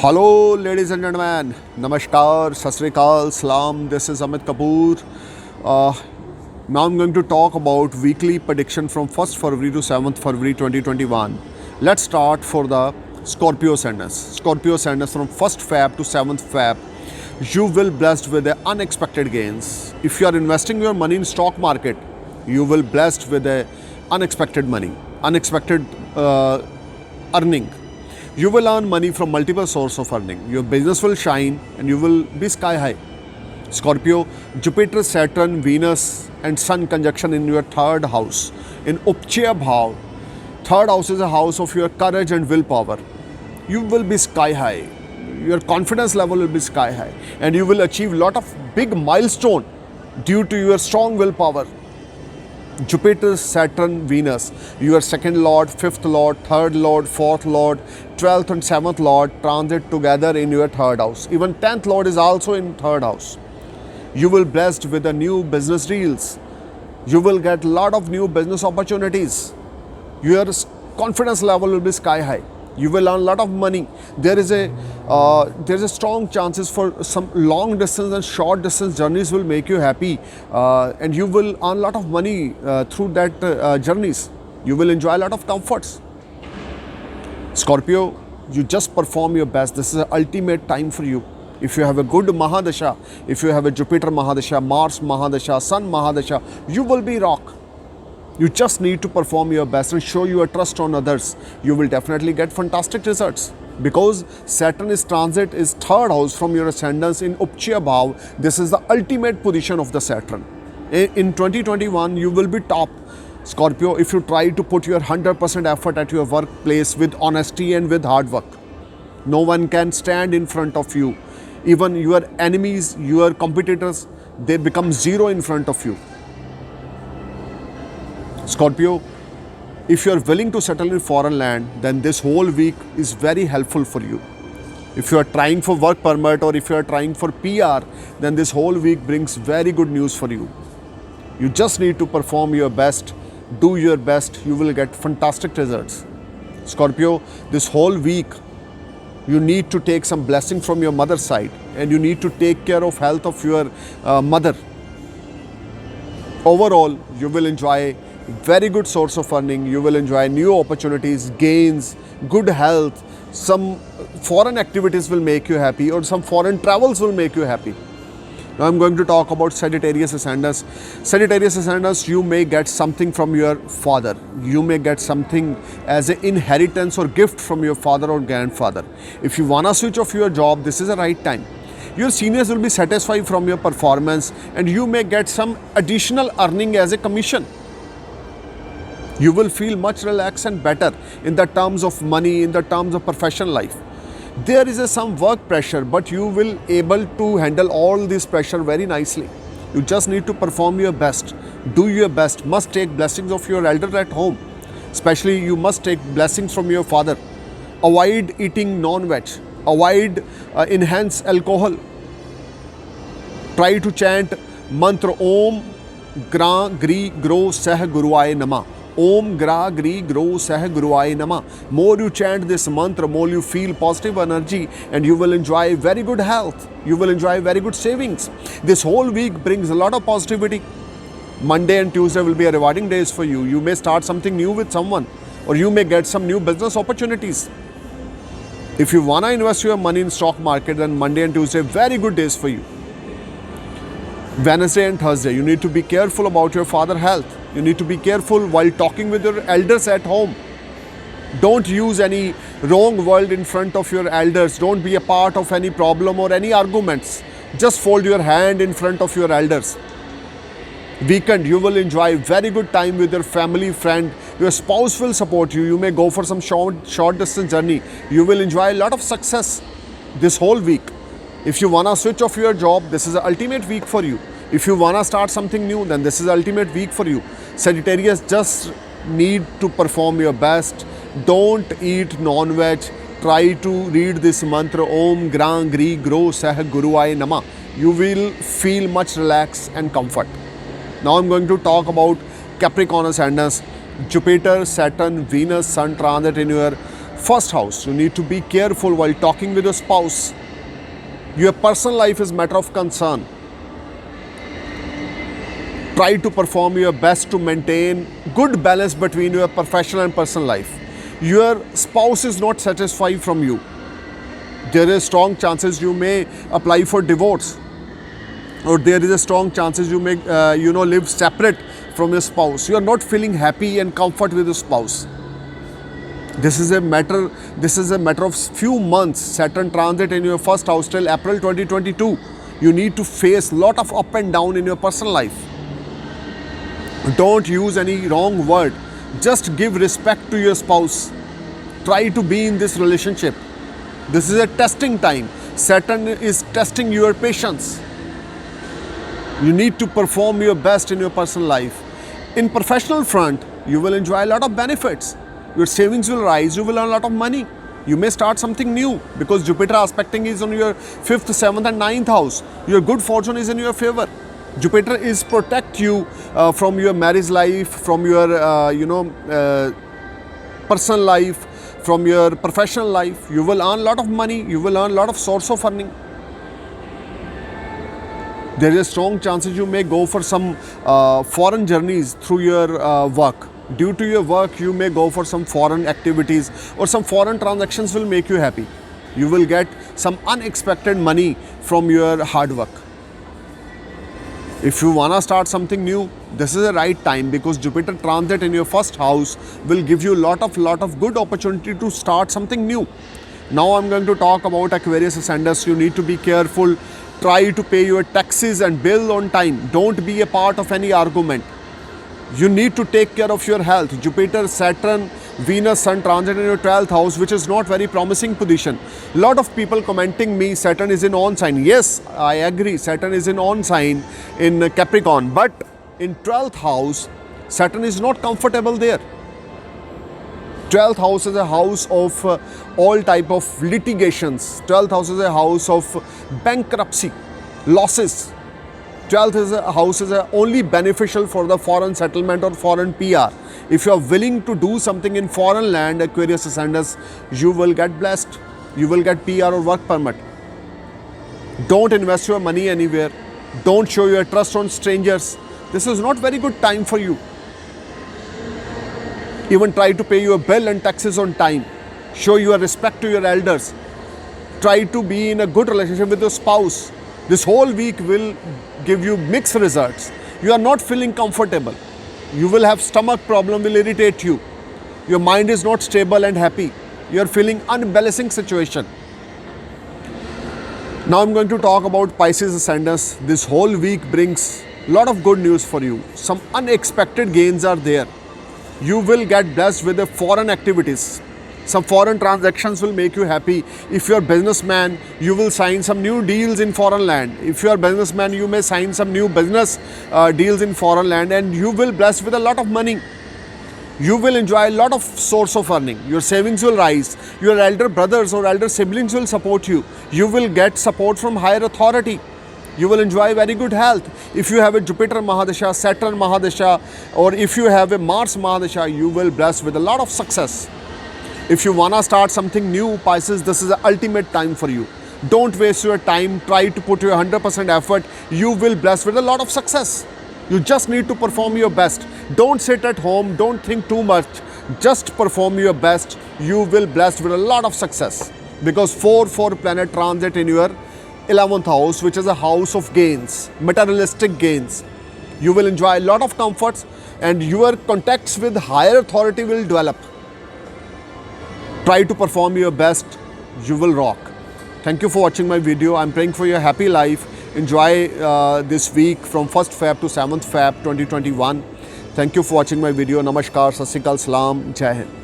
Hello, ladies and gentlemen. Namaskar, Sat Sri Akal, Salam. This is Amit Kapoor. Uh, Now I'm going to talk about weekly prediction from 1st February to 7th February 2021. Let's start for the Scorpio ascendants. Scorpio ascendants from 1st Feb to 7th Feb. You will blessed with the unexpected gains. If you are investing your money in stock market, you will blessed with the unexpected money, unexpected earning. You will earn money from multiple sources of earning. Your business will shine and you will be sky high. Scorpio, Jupiter, Saturn, Venus and Sun conjunction in your third house. In Upchaya Bhav, third house is a house of your courage and willpower. You will be sky high. Your confidence level will be sky high and you will achieve lot of big milestone due to your strong willpower. Jupiter, Saturn, Venus, your second lord, fifth lord, third lord, fourth lord, 12th and 7th lord transit together in your third house. Even 10th lord is also in third house. You will blessed with the new business deals. You will get lot of new business opportunities. Your confidence level will be sky high. You will earn lot of money. There is a strong chances for some long distance and short distance journeys will make you happy, and you will earn lot of money through that journeys. You will enjoy a lot of comforts. Scorpio, you just perform your best. This is the ultimate time for you. If you have a good Mahadasha, if you have a Jupiter Mahadasha, Mars Mahadasha, Sun Mahadasha, you will be rock. You just need to perform your best and show your trust on others. You will definitely get fantastic results. Because Saturn is transit is third house from your ascendants in Upchaya Bhav. This is the ultimate position of the Saturn. In 2021, you will be top. Scorpio, if you try to put your 100% effort at your workplace with honesty and with hard work, no one can stand in front of you. Even your enemies, your competitors, they become zero in front of you. Scorpio, if you are willing to settle in foreign land, then this whole week is very helpful for you. If you are trying for work permit or if you are trying for PR, then this whole week brings very good news for you. You just need to perform your best, do your best, you will get fantastic results. Scorpio, this whole week, you need to take some blessing from your mother's side and you need to take care of health of your mother. Overall, you will enjoy very good source of earning. You will enjoy new opportunities, gains, good health. Some foreign activities will make you happy or some foreign travels will make you happy. Now I'm going to talk about Sagittarius ascendants. Sagittarius ascendants, you may get something from your father. You may get something as an inheritance or gift from your father or grandfather. If you wanna switch off your job, this is the right time. Your seniors will be satisfied from your performance and you may get some additional earning as a commission. You will feel much relaxed and better in the terms of money, in the terms of professional life. There is some work pressure, but you will able to handle all this pressure very nicely. You just need to perform your best, do your best, must take blessings of your elder at home. Especially you must take blessings from your father. Avoid eating non-veg, avoid enhanced alcohol. Try to chant mantra Om Gra Gri Gro Sah Guruaya Nama. Om Gra Gri Gro Sah Guruaya Nama. More you chant this mantra, more you feel positive energy and you will enjoy very good health. You will enjoy very good savings. This whole week brings a lot of positivity. Monday and Tuesday will be a rewarding days for you. You may start something new with someone or you may get some new business opportunities. If you wanna invest your money in stock market, then Monday and Tuesday very good days for you. Wednesday and Thursday, you need to be careful about your father's health. You need to be careful while talking with your elders at home. Don't use any wrong word in front of your elders. Don't be a part of any problem or any arguments. Just fold your hand in front of your elders. Weekend, you will enjoy very good time with your family, friend. Your spouse will support you. You may go for some short distance journey. You will enjoy a lot of success this whole week. If you wanna switch off your job, this is the ultimate week for you. If you wanna start something new, then this is the ultimate week for you. Sagittarius, just need to perform your best. Don't eat non-veg. Try to read this mantra Om Gra Gri Gro Sah Guruaya Nama. You will feel much relaxed and comfort. Now I'm going to talk about Capricorn ascendants. Jupiter, Saturn, Venus, Sun transit in your First house, you need to be careful while talking with your spouse. Your personal life is matter of concern. Try to perform your best to maintain good balance between your professional and personal life. Your spouse is not satisfied from you. There is strong chances you may apply for divorce, or there is a strong chances you may live separate from your spouse. You are not feeling happy and comfort with your spouse. This is a matter of few months. Saturn transit in your first house till April 2022. You need to face lot of up and down in your personal life. Don't use any wrong word. Just give respect to your spouse. Try to be in this relationship. This is a testing time. Saturn is testing your patience. You need to perform your best in your personal life. In professional front, you will enjoy a lot of benefits. Your savings will rise. You will earn a lot of money. You may start something new because Jupiter aspecting is on your 5th, 7th and 9th house. Your good fortune is in your favor. Jupiter is protect you from your marriage life, from your personal life, from your professional life. You will earn a lot of money. You will earn a lot of source of earning. There is strong chances you may go for some foreign journeys through your work. Due to your work, you may go for some foreign activities, or some foreign transactions will make you happy. You will get some unexpected money from your hard work. If you wanna start something new, this is the right time, because Jupiter transit in your first house will give you lot of good opportunity to start something new. Now I'm going to talk about Aquarius ascendants. You need to be careful. Try to pay your taxes and bill on time. Don't be a part of any argument. You need to take care of your health. Jupiter, Saturn, Venus, Sun transit in your 12th house, which is not very promising position. Lot of people commenting me, Saturn is in on sign. Yes, I agree, Saturn is in on sign in Capricorn, but in 12th house, Saturn is not comfortable there. 12th house is a house of all type of litigations. 12th house is a house of bankruptcy, losses. 12th house is only beneficial for the foreign settlement or foreign PR. If you are willing to do something in foreign land, Aquarius ascendants, you will get blessed. You will get PR or work permit. Don't invest your money anywhere. Don't show your trust on strangers. This is not very good time for you. Even try to pay your bill and taxes on time. Show your respect to your elders. Try to be in a good relationship with your spouse. This whole week will give you mixed results. You are not feeling comfortable. You will have stomach problem, will irritate you. Your mind is not stable and happy. You are feeling unbalancing situation. Now I'm going to talk about Pisces ascendants. This whole week brings a lot of good news for you. Some unexpected gains are there. You will get blessed with the foreign activities. Some foreign transactions will make you happy. If you are a businessman, you will sign some new deals in foreign land. If you are a businessman, you may sign some new business deals in foreign land, and you will blessed with a lot of money. You will enjoy a lot of source of earning. Your savings will rise. Your elder brothers or elder siblings will support you. You will get support from higher authority. You will enjoy very good health. If you have a Jupiter Mahadasha, Saturn Mahadasha, or if you have a Mars Mahadasha, you will blessed with a lot of success. If you wanna start something new, Pisces, this is the ultimate time for you. Don't waste your time. Try to put your 100% effort. You will blessed with a lot of success. You just need to perform your best. Don't sit at home. Don't think too much. Just perform your best. You will blessed with a lot of success, because 4 planet transit in your 11th house, which is a house of gains, materialistic gains. You will enjoy a lot of comforts, and your contacts with higher authority will develop. Try to perform your best. You will rock. Thank you for watching my video. I'm praying for your happy life. Enjoy this week from 1st Feb to 7th Feb 2021. Thank you for watching my video. Namaskar, Sat Sri Akal, Salam, Jai Hind.